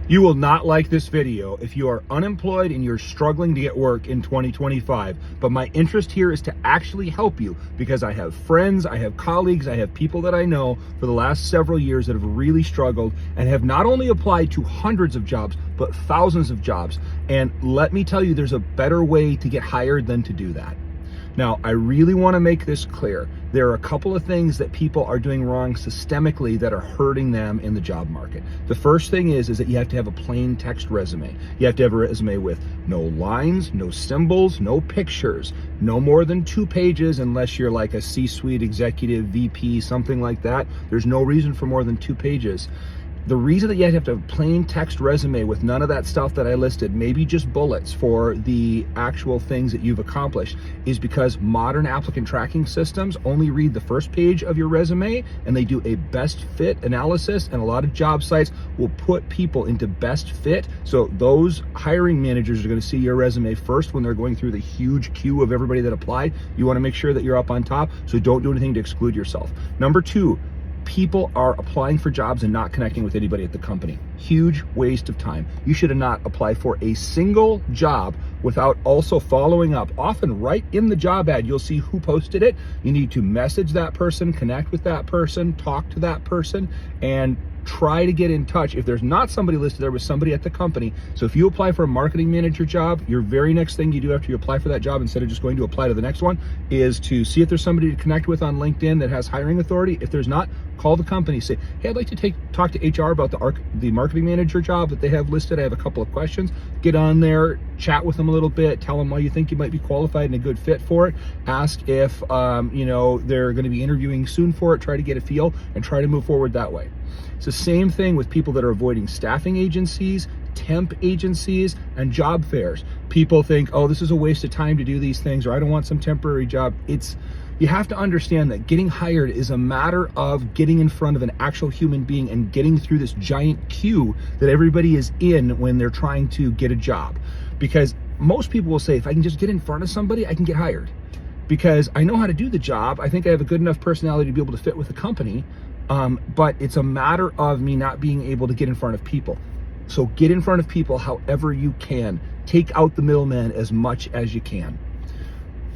You will not like this video if you are unemployed and you're struggling to get work in 2025, but my interest here is to actually help you because I have friends, I have colleagues, I have people that I know for the last several years that have really struggled and have not only applied to hundreds of jobs, but thousands of jobs. And let me tell you, there's a better way to get hired than to do that. Now, I really want to make this clear. There are a couple of things that people are doing wrong systemically that are hurting them in the job market. The first thing is that you have to have a plain text resume. You have to have a resume with no lines, no symbols, no pictures, no more than 2 pages unless you're like a C-suite executive, VP, something like that. There's no reason for more than 2 pages. The reason that you have to have a plain text resume with none of that stuff that I listed, maybe just bullets for the actual things that you've accomplished, is because modern applicant tracking systems only read the first page of your resume and they do a best fit analysis, and a lot of job sites will put people into best fit. So those hiring managers are going to see your resume first when they're going through the huge queue of everybody that applied. You want to make sure that you're up on top, so don't do anything to exclude yourself. Number 2, people are applying for jobs and not connecting with anybody at the company. Huge waste of time. You should have not applied for a single job without also following up. Often right in the job ad, you'll see who posted it. You need to message that person, connect with that person, talk to that person, and try to get in touch. If there's not somebody listed there with somebody at the company. So if you apply for a marketing manager job, your very next thing you do after you apply for that job, instead of just going to apply to the next one, is to see if there's somebody to connect with on LinkedIn that has hiring authority. If there's not, call the company, say, hey, I'd like to talk to HR about the marketing manager job that they have listed. I have a couple of questions. Get on there, chat with them a little bit, tell them why you think you might be qualified and a good fit for it. Ask if they're going to be interviewing soon for it. Try to get a feel and try to move forward that way. It's the same thing with people that are avoiding staffing agencies, temp agencies, and job fairs. People think, oh, this is a waste of time to do these things, or I don't want some temporary job. You have to understand that getting hired is a matter of getting in front of an actual human being and getting through this giant queue that everybody is in when they're trying to get a job. Because most people will say, if I can just get in front of somebody, I can get hired. Because I know how to do the job. I think I have a good enough personality to be able to fit with the company. But it's a matter of me not being able to get in front of people. So get in front of people however you can. Take out the middleman as much as you can.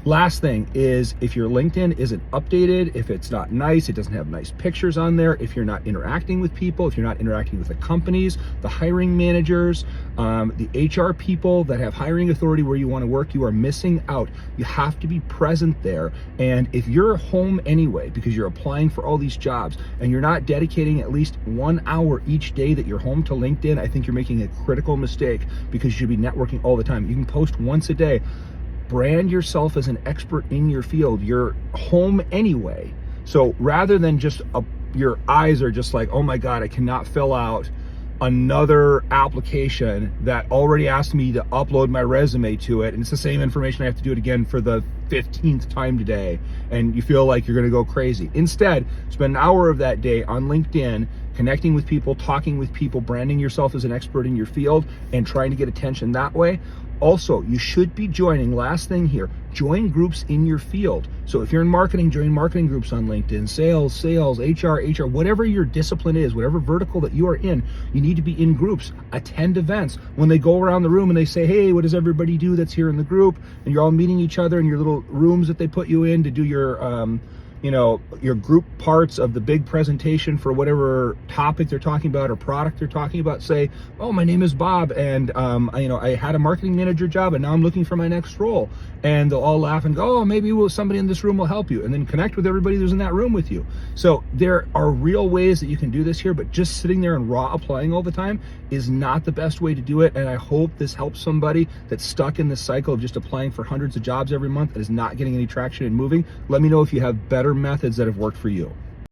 Last thing is, if your LinkedIn isn't updated, if it's not nice, it doesn't have nice pictures on there, if you're not interacting with people, if you're not interacting with the companies, the hiring managers, the HR people that have hiring authority where you want to work, you are missing out. You have to be present there. And if you're home anyway, because you're applying for all these jobs and you're not dedicating at least 1 hour each day that you're home to LinkedIn, I think you're making a critical mistake, because you should be networking all the time. You can post once a day. Brand yourself as an expert in your field. You're home anyway. So rather than just your eyes are just like, oh my God, I cannot fill out another application that already asked me to upload my resume to it, and it's the same information, I have to do it again for the 15th time today, and you feel like you're gonna go crazy. Instead, spend an hour of that day on LinkedIn, connecting with people, talking with people, branding yourself as an expert in your field, and trying to get attention that way. Also, you should be joining, last thing here, join groups in your field. So if you're in marketing, join marketing groups on LinkedIn, sales, HR, whatever your discipline is, whatever vertical that you are in, you need to be in groups. Attend events. When they go around the room and they say, hey, what does everybody do that's here in the group? And you're all meeting each other in your little rooms that they put you in to do your group parts of the big presentation for whatever topic they're talking about or product they're talking about. Say, oh, my name is Bob, and I had a marketing manager job, and now I'm looking for my next role. And they'll all laugh and go, oh, maybe somebody in this room will help you, and then connect with everybody who's in that room with you. So there are real ways that you can do this here, but just sitting there and raw applying all the time is not the best way to do it. And I hope this helps somebody that's stuck in this cycle of just applying for hundreds of jobs every month and is not getting any traction and moving. Let me know if you have better methods that have worked for you.